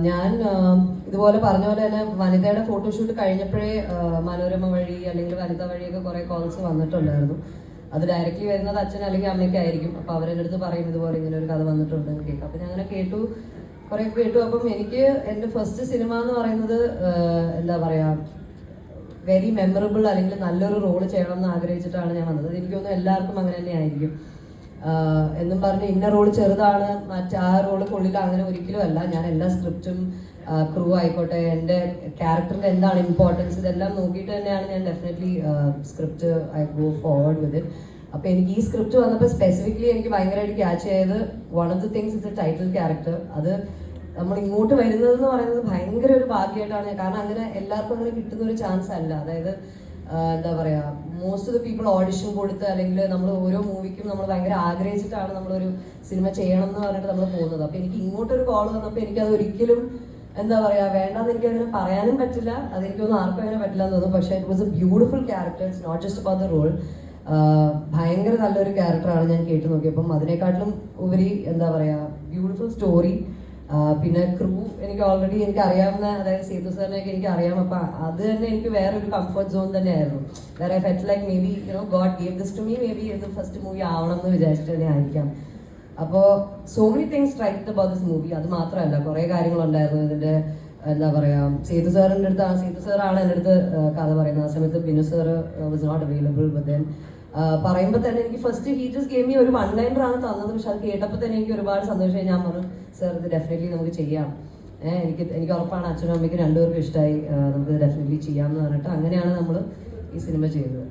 ഞാൻ ഇതുപോലെ പറഞ്ഞ പോലെ തന്നെ വനിതയുടെ ഫോട്ടോഷൂട്ട് കഴിഞ്ഞപ്പോഴേ മനോരമ വഴി അല്ലെങ്കിൽ വനിത വഴിയൊക്കെ കുറേ കോൾസ് വന്നിട്ടുണ്ടായിരുന്നു. അത് ഡയറക്റ്റ്ലി വരുന്നത് അച്ഛൻ അല്ലെങ്കിൽ അമ്മയ്ക്കായിരിക്കും. അപ്പോൾ അവരെൻ്റെ അടുത്ത് പറയും ഇതുപോലെ ഇങ്ങനെ ഒരു കഥ വന്നിട്ടുണ്ട് എന്ന് കേൾക്കും. അപ്പോൾ ഞാൻ അങ്ങനെ കുറേ കേട്ടു. അപ്പം എനിക്ക് എൻ്റെ ഫസ്റ്റ് സിനിമ എന്ന് പറയുന്നത് എന്താ പറയുക, വെരി മെമ്മറബിൾ അല്ലെങ്കിൽ നല്ലൊരു റോള് ചെയ്യണം എന്ന് ആഗ്രഹിച്ചിട്ടാണ് ഞാൻ വന്നത്. എനിക്ക് തോന്നുന്നു എല്ലാവർക്കും അങ്ങനെ തന്നെ ആയിരിക്കും. എന്നും പറഞ്ഞ് ഇന്ന റോള് ചെറുതാണ്, ആ റോള് കൊള്ളില്ല, അങ്ങനെ ഒരിക്കലും അല്ല. ഞാൻ എല്ലാ സ്ക്രിപ്റ്റും ക്രൂ ആയിക്കോട്ടെ, എൻ്റെ ക്യാരക്ടറിൻ്റെ എന്താണ് ഇമ്പോർട്ടൻസ്, ഇതെല്ലാം നോക്കിയിട്ട് തന്നെയാണ് ഞാൻ definitely script I go forward with it. അപ്പോൾ എനിക്ക് ഈ സ്ക്രിപ്റ്റ് വന്നപ്പോൾ സ്പെസിഫിക്കലി എനിക്ക് ഭയങ്കരമായിട്ട് ക്യാച്ച് ചെയ്ത് one of the things it's A title character. അത് നമ്മൾ ഇങ്ങോട്ട് വരുന്നതെന്ന് പറയുന്നത് ഭയങ്കര ഒരു ഭാഗ്യമായിട്ടാണ്. കാരണം അങ്ങനെ എല്ലാവർക്കും അങ്ങനെ കിട്ടുന്ന ഒരു ചാൻസ് അല്ല. അതായത് എന്താ പറയുക, most of the people audition കൊടുത്ത് അല്ലെങ്കിൽ നമ്മൾ ഓരോ മൂവിക്കും നമ്മൾ ഭയങ്കര ആഗ്രഹിച്ചിട്ടാണ് നമ്മളൊരു സിനിമ ചെയ്യണം എന്ന് പറഞ്ഞിട്ട് നമ്മൾ പോകുന്നത്. അപ്പോൾ എനിക്ക് ഇങ്ങോട്ടൊരു കോൾ വന്നപ്പോൾ എനിക്കത് ഒരിക്കലും എന്താ പറയുക വേണ്ടാന്ന് എനിക്ക് അങ്ങനെ പറയാനും പറ്റില്ല. അതെനിക്കൊന്നും ആർക്കും അങ്ങനെ പറ്റില്ല എന്ന് തോന്നുന്നു. പക്ഷേ it was a beautiful character. It's not just about the role. ഭയങ്കര നല്ലൊരു ക്യാരക്ടറാണ് ഞാൻ കേട്ടു നോക്കിയപ്പം. അതിനെക്കാട്ടിലും ഉപരി എന്താ പറയുക, ബ്യൂട്ടിഫുൾ സ്റ്റോറി. പിന്നെ ക്രൂ എനിക്ക് ഓൾറെഡി എനിക്ക് അറിയാവുന്ന, അതായത് സേതു സാറിനെയൊക്കെ എനിക്ക് അറിയാം. അപ്പം അത് തന്നെ എനിക്ക് വേറൊരു കംഫർട്ട് സോൺ തന്നെയായിരുന്നു. വേറെ felt like maybe God gave this to me, maybe ഇത് ഫസ്റ്റ് മൂവി ആവണം എന്ന് വിചാരിച്ചിട്ട് തന്നെ ആയിരിക്കാം. അപ്പോൾ so many things striked about this movie. അത് മാത്രമല്ല കുറേ കാര്യങ്ങളുണ്ടായിരുന്നു ഇതിൻ്റെ. എന്താ പറയുക, സേതു സാറിൻ്റെ അടുത്ത് സേതു സാറാണ് എൻ്റെ അടുത്ത് കഥ പറയുന്നത്. ആ സമയത്ത് Binu sir was not available. But then പറയുമ്പോൾ തന്നെ എനിക്ക് first he just gave me ഒരു വൺ ലൈനറാണ് തന്നത്. പക്ഷെ അത് കേട്ടപ്പോൾ തന്നെ എനിക്ക് ഒരുപാട് സന്തോഷമായി. ഞാൻ പറഞ്ഞു സാർ ഇത് ഡെഫിനറ്റ്ലി നമുക്ക് ചെയ്യാം, എനിക്ക് ഉറപ്പാണ് അച്ഛനും അമ്മയ്ക്കും രണ്ടുപേർക്കും ഇഷ്ടമായി, നമുക്ക് ഡെഫിനറ്റ്ലി ചെയ്യാമെന്ന് പറഞ്ഞിട്ട് അങ്ങനെയാണ് നമ്മൾ ഈ സിനിമ ചെയ്തത്.